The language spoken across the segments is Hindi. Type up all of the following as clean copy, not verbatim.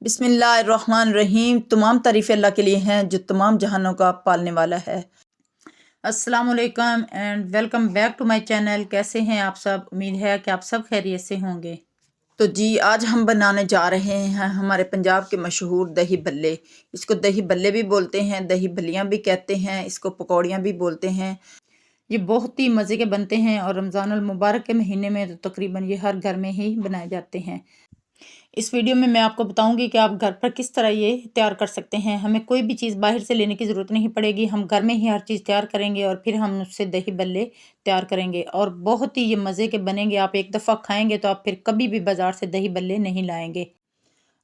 बिस्मिल्लाहिर्रहमानिर्रहीम। तमाम तारीफ़ अल्लाह के लिए हैं जो तमाम जहानों का पालने वाला है। अस्सलाम वालेकुम and welcome back to my channel. कैसे हैं आप सब? उम्मीद है कि आप सब खैरियत से होंगे। तो जी आज हम बनाने जा रहे हैं हमारे पंजाब के मशहूर दही भल्ले। इसको दही भल्ले भी बोलते हैं, दही भल्लियाँ भी कहते हैं, इसको पकौड़ियाँ भी बोलते हैं। ये बहुत ही मज़े के बनते हैं और रमज़ान अल मुबारक के महीने में तो तकरीबन ये हर घर में ही बनाए जाते हैं। इस वीडियो में मैं आपको बताऊंगी कि आप घर पर किस तरह ये तैयार कर सकते हैं। हमें कोई भी चीज़ बाहर से लेने की ज़रूरत नहीं पड़ेगी। हम घर में ही हर चीज़ तैयार करेंगे और फिर हम उससे दही बल्ले तैयार करेंगे और बहुत ही ये मज़े के बनेंगे। आप एक दफ़ा खाएंगे तो आप फिर कभी भी बाज़ार से दही बल्ले नहीं लाएंगे।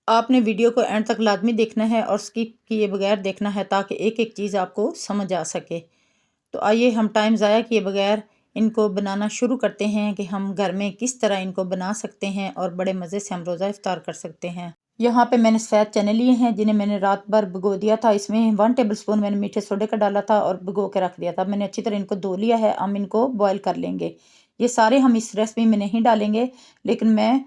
आपने वीडियो को एंड तक लाजमी देखना है और स्किप किए बगैर देखना है ताकि एक एक चीज़ आपको समझ आ सके। तो आइए हम टाइम ज़ाया किए बगैर इनको बनाना शुरू करते हैं कि हम घर में किस तरह इनको बना सकते हैं और बड़े मज़े से हम रोज़ा इफ्तार कर सकते हैं। यहाँ पे मैंने सफ़ेद चने लिए हैं जिन्हें मैंने रात भर भिगो दिया था। इसमें 1 टेबल स्पून मैंने मीठे सोडे का डाला था और भिगो के रख दिया था। मैंने अच्छी तरह इनको धो लिया है। हम इनको बॉयल कर लेंगे। ये सारे हम इस रेसिपी में नहीं डालेंगे, लेकिन मैं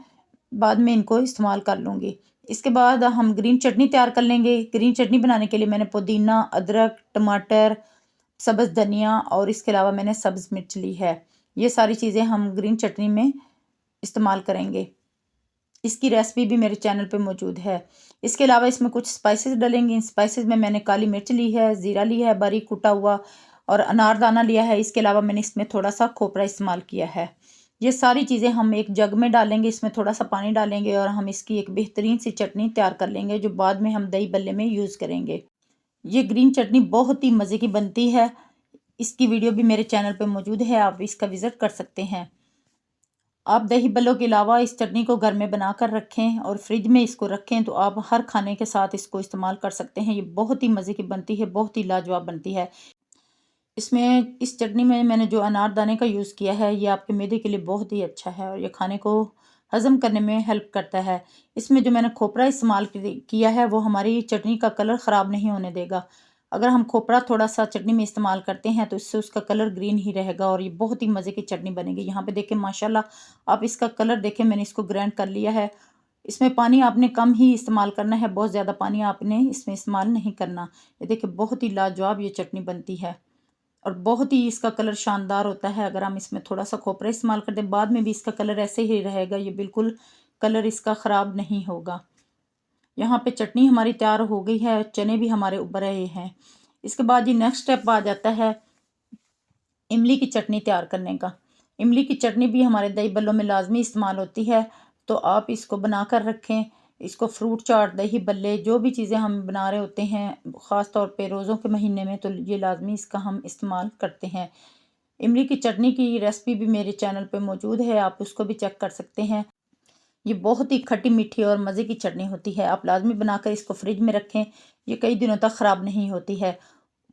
बाद में इनको इस्तेमाल कर लूँगी। इसके बाद हम ग्रीन चटनी तैयार कर लेंगे। ग्रीन चटनी बनाने के लिए मैंने पुदीना, अदरक, टमाटर, सब्ज़ धनिया और इसके अलावा मैंने सब्ज़ मिर्च ली है। ये सारी चीज़ें हम ग्रीन चटनी में इस्तेमाल करेंगे। इसकी रेसिपी भी मेरे चैनल पे मौजूद है। इसके अलावा इसमें कुछ स्पाइसेस डलेंगे। इन स्पाइसेस में मैंने काली मिर्च ली है, ज़ीरा लिया है बारीक कुटा हुआ और अनारदाना लिया है। इसके अलावा मैंने इसमें थोड़ा सा खोपरा इस्तेमाल किया है। ये सारी चीज़ें हम एक जग में डालेंगे। इसमें थोड़ा सा पानी डालेंगे और हम इसकी एक बेहतरीन सी चटनी तैयार कर लेंगे जो बाद में हम दही बल्ले में यूज़ करेंगे। ये ग्रीन चटनी बहुत ही मज़े की बनती है। इसकी वीडियो भी मेरे चैनल पे मौजूद है, आप इसका विज़िट कर सकते हैं। आप दही बल्लों के अलावा इस चटनी को घर में बना कर रखें और फ्रिज में इसको रखें तो आप हर खाने के साथ इसको इस्तेमाल कर सकते हैं। ये बहुत ही मज़े की बनती है, बहुत ही लाजवाब बनती है। इसमें इस चटनी में मैंने जो अनारदाने का यूज़ किया है ये आपके मैदे के लिए बहुत ही अच्छा है और ये खाने को हज़म करने में हेल्प करता है। इसमें जो मैंने खोपरा इस्तेमाल किया है वो हमारी चटनी का कलर ख़राब नहीं होने देगा। अगर हम खोपरा थोड़ा सा चटनी में इस्तेमाल करते हैं तो इससे उसका कलर ग्रीन ही रहेगा और ये बहुत ही मज़े की चटनी बनेगी। यहाँ पे देखें माशाल्लाह, आप इसका कलर देखें, मैंने इसको ग्राइंड कर लिया है। इसमें पानी आपने कम ही इस्तेमाल करना है, बहुत ज़्यादा पानी आपने इसमें इस्तेमाल नहीं करना। ये देखिए बहुत ही लाजवाब ये चटनी बनती है और बहुत ही इसका कलर शानदार होता है। अगर हम इसमें थोड़ा सा खोपरा इस्तेमाल कर दें बाद में भी इसका कलर ऐसे ही रहेगा, ये बिल्कुल कलर इसका ख़राब नहीं होगा। यहाँ पे चटनी हमारी तैयार हो गई है, चने भी हमारे उबर रहे हैं। इसके बाद ये नेक्स्ट स्टेप आ जाता है इमली की चटनी तैयार करने का। इमली की चटनी भी हमारे दही बल्लों में लाजमी इस्तेमाल होती है, तो आप इसको बना कर रखें। इसको फ्रूट चाट, दही बल्ले, जो भी चीज़ें हम बना रहे होते हैं ख़ास तौर पे रोज़ों के महीने में, तो ये लाजमी इसका हम इस्तेमाल करते हैं। इमली की चटनी की रेसिपी भी मेरे चैनल पे मौजूद है, आप उसको भी चेक कर सकते हैं। ये बहुत ही खट्टी मीठी और मज़े की चटनी होती है। आप लाजमी बनाकर इसको फ्रिज में रखें, ये कई दिनों तक ख़राब नहीं होती है।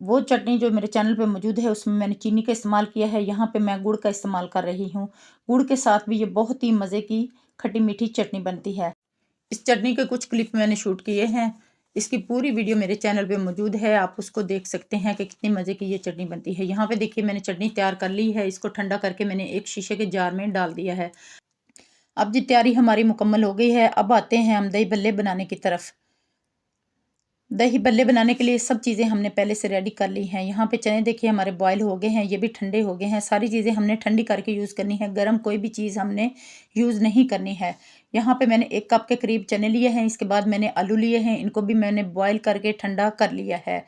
वो चटनी जो मेरे चैनल पे मौजूद है उसमें मैंने चीनी का इस्तेमाल किया है, यहाँ पे मैं गुड़ का इस्तेमाल कर रही हूँ। गुड़ के साथ भी ये बहुत ही मज़े की खट्टी मीठी चटनी बनती है। इस चटनी के कुछ क्लिप मैंने शूट किए हैं। इसकी पूरी वीडियो मेरे चैनल पे मौजूद है, आप उसको देख सकते हैं कि कितनी मज़े की ये चटनी बनती है। यहाँ पे देखिए मैंने चटनी तैयार कर ली है, इसको ठंडा करके मैंने एक शीशे के जार में डाल दिया है। अब जी तैयारी हमारी मुकम्मल हो गई है। अब आते हैं हम दही बल्ले बनाने की तरफ। दही बल्ले बनाने के लिए सब चीज़ें हमने पहले से रेडी कर ली हैं। यहाँ पे चने देखिए हमारे बॉयल हो गए हैं, ये भी ठंडे हो गए हैं। सारी चीज़ें हमने ठंडी करके यूज़ करनी है, गर्म कोई भी चीज़ हमने यूज़ नहीं करनी है। यहाँ पे मैंने 1 कप के करीब चने लिए हैं। इसके बाद मैंने आलू लिए हैं, इनको भी मैंने बॉयल करके ठंडा कर लिया है।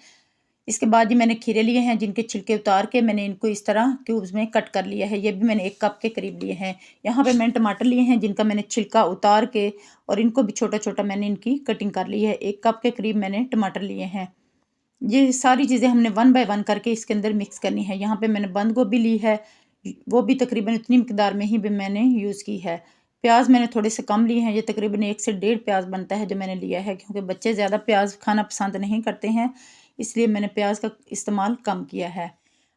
इसके बाद ये मैंने खीरे लिए हैं जिनके छिलके उतार के मैंने इनको इस तरह क्यूब्स में कट कर लिया है। ये भी मैंने 1 कप के करीब लिए हैं। यहाँ पे मैंने टमाटर लिए हैं जिनका मैंने छिलका उतार के और इनको भी छोटा छोटा मैंने इनकी कटिंग कर ली है। 1 कप के करीब मैंने टमाटर लिए हैं। ये सारी चीज़ें हमने 1 बाय 1 करके इसके अंदर मिक्स करनी है। यहाँ पे मैंने बंद गोभी ली है, वो भी तकरीबन इतनी मकदार में ही भी मैंने यूज़ की है। प्याज मैंने थोड़े से कम लिए हैं, ये तकरीबन 1 से 1.5 प्याज बनता है जो मैंने लिया है, क्योंकि बच्चे ज़्यादा प्याज खाना पसंद नहीं करते हैं, इसलिए मैंने प्याज का इस्तेमाल कम किया है।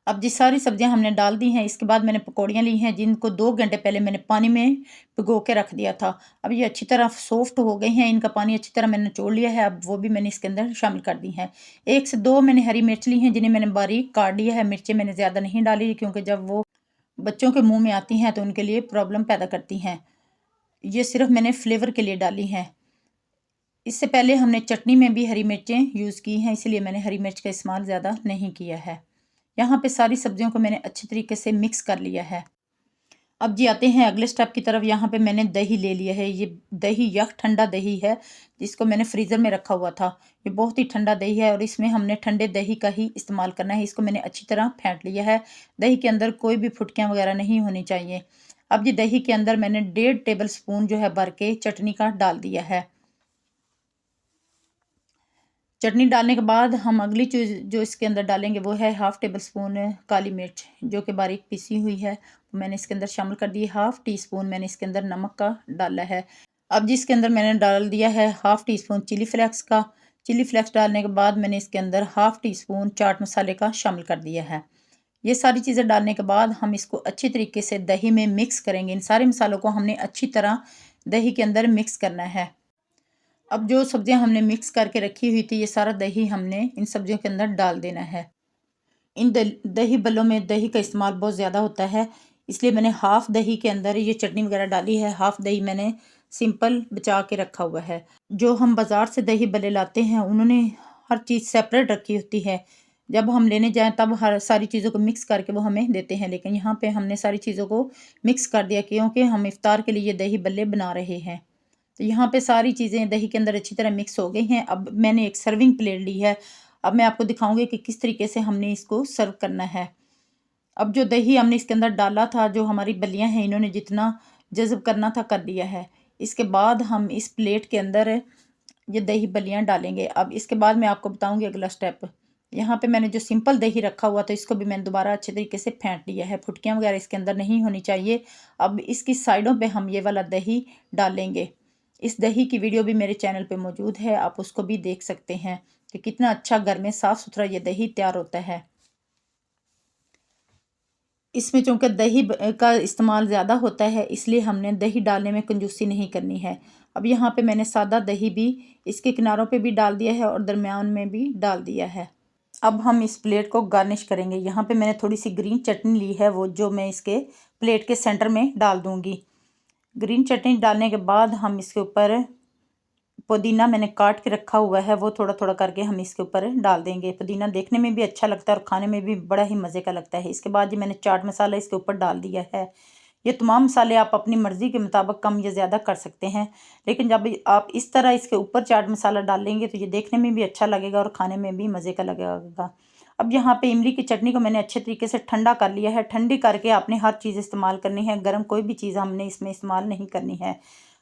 अब जी सारी सब्जियां हमने डाल दी हैं। इसके बाद मैंने पकौड़ियाँ ली हैं जिनको 2 घंटे पहले मैंने पानी में भिगो के रख दिया था। अब ये अच्छी तरह सॉफ्ट हो गई हैं, इनका पानी अच्छी तरह मैंने निचोड़ लिया है। अब वो भी मैंने इसके अंदर शामिल कर दी हैं। 1 से 2 मैंने हरी मिर्च ली हैं जिन्हें मैंने बारीक काट लिया है। मिर्चें मैंने ज़्यादा नहीं डाली क्योंकि जब वो बच्चों के मुंह में आती हैं तो उनके लिए प्रॉब्लम पैदा करती हैं। ये सिर्फ मैंने फ्लेवर के लिए डाली हैं। इससे पहले हमने चटनी में भी हरी मिर्चें यूज़ की हैं, इसलिए मैंने हरी मिर्च का इस्तेमाल ज़्यादा नहीं किया है। यहाँ पे सारी सब्जियों को मैंने अच्छी तरीके से मिक्स कर लिया है। अब जी आते हैं अगले स्टेप की तरफ। यहाँ पे मैंने दही ले लिया है। ये दही यख ठंडा दही है, जिसको मैंने फ्रीज़र में रखा हुआ था। ये बहुत ही ठंडा दही है और इसमें हमने ठंडे दही का ही इस्तेमाल करना है। इसको मैंने अच्छी तरह फेंट लिया है। दही के अंदर कोई भी फुटकियाँ वगैरह नहीं होनी चाहिए। अब ये दही के अंदर मैंने 1.5 टेबल स्पून जो है भर के चटनी का डाल दिया है। चटनी डालने के बाद हम अगली चीज़ जो इसके अंदर डालेंगे वो है 1/2 टेबल स्पून काली मिर्च, जो कि बारीक पिसी हुई है, मैंने इसके अंदर शामिल कर दी। 1/2 टी स्पून मैंने इसके अंदर नमक का डाला है। अब जिसके अंदर मैंने डाल दिया है 1/2 टी स्पून चिली फ्लेक्स का। चिली फ्लेक्स डालने के बाद मैंने इसके अंदर 1/2 टी स्पून चाट मसाले का शामिल कर दिया है। ये सारी चीज़ें डालने के बाद हम इसको अच्छी तरीके से दही में मिक्स करेंगे। इन सारे मसालों को हमने अच्छी तरह दही के अंदर मिक्स करना है। अब जो सब्जियां हमने मिक्स करके रखी हुई थी, ये सारा दही हमने इन सब्जियों के अंदर डाल देना है। इन दही बल्लों में दही का इस्तेमाल बहुत ज़्यादा होता है, इसलिए मैंने हाफ़ दही के अंदर ये चटनी वगैरह डाली है। हाफ़ दही मैंने सिंपल बचा के रखा हुआ है। जो हम बाज़ार से दही बल्ले लाते हैं, उन्होंने हर चीज़ सेपरेट रखी होती है। जब हम लेने जाएं तब हर सारी चीज़ों को मिक्स करके वो हमें देते हैं, लेकिन यहाँ पे हमने सारी चीज़ों को मिक्स कर दिया, क्योंकि हम इफ्तार के लिए ये दही बल्ले बना रहे हैं। तो यहाँ पे सारी चीज़ें दही के अंदर अच्छी तरह मिक्स हो गई हैं। अब मैंने एक सर्विंग प्लेट ली है। अब मैं आपको दिखाऊंगी कि किस तरीके से हमने इसको सर्व करना है। अब जो दही हमने इसके अंदर डाला था, जो हमारी बल्लियाँ हैं, इन्होंने जितना जज़ब करना था कर दिया है। इसके बाद हम इस प्लेट के अंदर ये दही बल्लियाँ डालेंगे। अब इसके बाद मैं आपको बताऊँगी अगला स्टेप। यहाँ पे मैंने जो सिंपल दही रखा हुआ था, इसको भी मैंने दोबारा अच्छे तरीके से फेंट लिया है। फुटकियाँ वगैरह इसके अंदर नहीं होनी चाहिए। अब इसकी साइडों पे हम ये वाला दही डालेंगे। इस दही की वीडियो भी मेरे चैनल पे मौजूद है, आप उसको भी देख सकते हैं कि कितना अच्छा घर में साफ़ सुथरा ये दही तैयार होता है। इसमें चूँकि दही का इस्तेमाल ज़्यादा होता है, इसलिए हमने दही डालने में कंजूसी नहीं करनी है। अब यहाँ पे मैंने सादा दही भी इसके किनारों पे भी डाल दिया है और दरमियान में भी डाल दिया है। अब हम इस प्लेट को गार्निश करेंगे। यहाँ पे मैंने थोड़ी सी ग्रीन चटनी ली है, वो जो मैं इसके प्लेट के सेंटर में डाल दूँगी। ग्रीन चटनी डालने के बाद हम इसके ऊपर पुदीना मैंने काट के रखा हुआ है, वो थोड़ा थोड़ा करके हम इसके ऊपर डाल देंगे। पुदीना देखने में भी अच्छा लगता है और खाने में भी बड़ा ही मज़े का लगता है। इसके बाद ये मैंने चाट मसाला इसके ऊपर डाल दिया है। ये तमाम मसाले आप अपनी मर्ज़ी के मुताबिक कम या ज़्यादा कर सकते हैं, लेकिन जब आप इस तरह इसके ऊपर चाट मसाला डालेंगे तो ये देखने में भी अच्छा लगेगा और खाने में भी मज़े का लगेगा। अब यहाँ पे इमली की चटनी को मैंने अच्छे तरीके से ठंडा कर लिया है। ठंडी करके आपने हर चीज़ इस्तेमाल करनी है, गर्म कोई भी चीज़ हमने इसमें इस्तेमाल नहीं करनी है।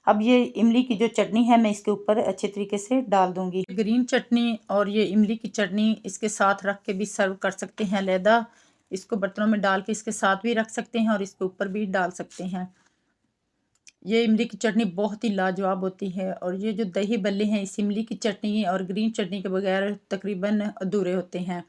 अब ये इमली की जो चटनी है, मैं इसके ऊपर अच्छे तरीके से डाल दूँगी। ग्रीन चटनी और ये इमली की चटनी इसके साथ रख के भी सर्व कर सकते हैं अलहदा। इसको बर्तनों में डाल के इसके साथ भी रख सकते हैं और इसके ऊपर भी डाल सकते हैं। ये इमली की चटनी बहुत ही लाजवाब होती है और ये जो दही बल्ले हैं, इस इमली की चटनी और ग्रीन चटनी के बगैर तकरीबन अधूरे होते हैं।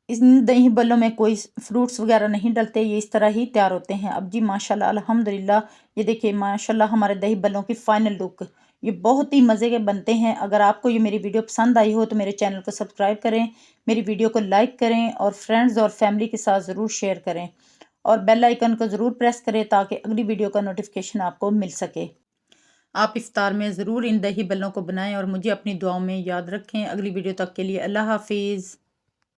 इन दही बल्लों में कोई फ्रूट्स वगैरह नहीं डलते, ये इस तरह ही तैयार होते हैं। अब जी माशाल्लाह अल्हम्दुलिल्लाह, ये देखिए माशाल्लाह हमारे दही बल्लों की फ़ाइनल लुक। ये बहुत ही मज़े के बनते हैं। अगर आपको ये मेरी वीडियो पसंद आई हो तो मेरे चैनल को सब्सक्राइब करें, मेरी वीडियो को लाइक करें और फ्रेंड्स और फैमिली के साथ ज़रूर शेयर करें और बेल आइकन को ज़रूर प्रेस करें ताकि अगली वीडियो का नोटिफिकेशन आपको मिल सके। आप इफ्तार में ज़रूर इन दही बल्लों को बनाएं और मुझे अपनी दुआओं में याद रखें। अगली वीडियो तक के लिए अल्लाह हाफिज़।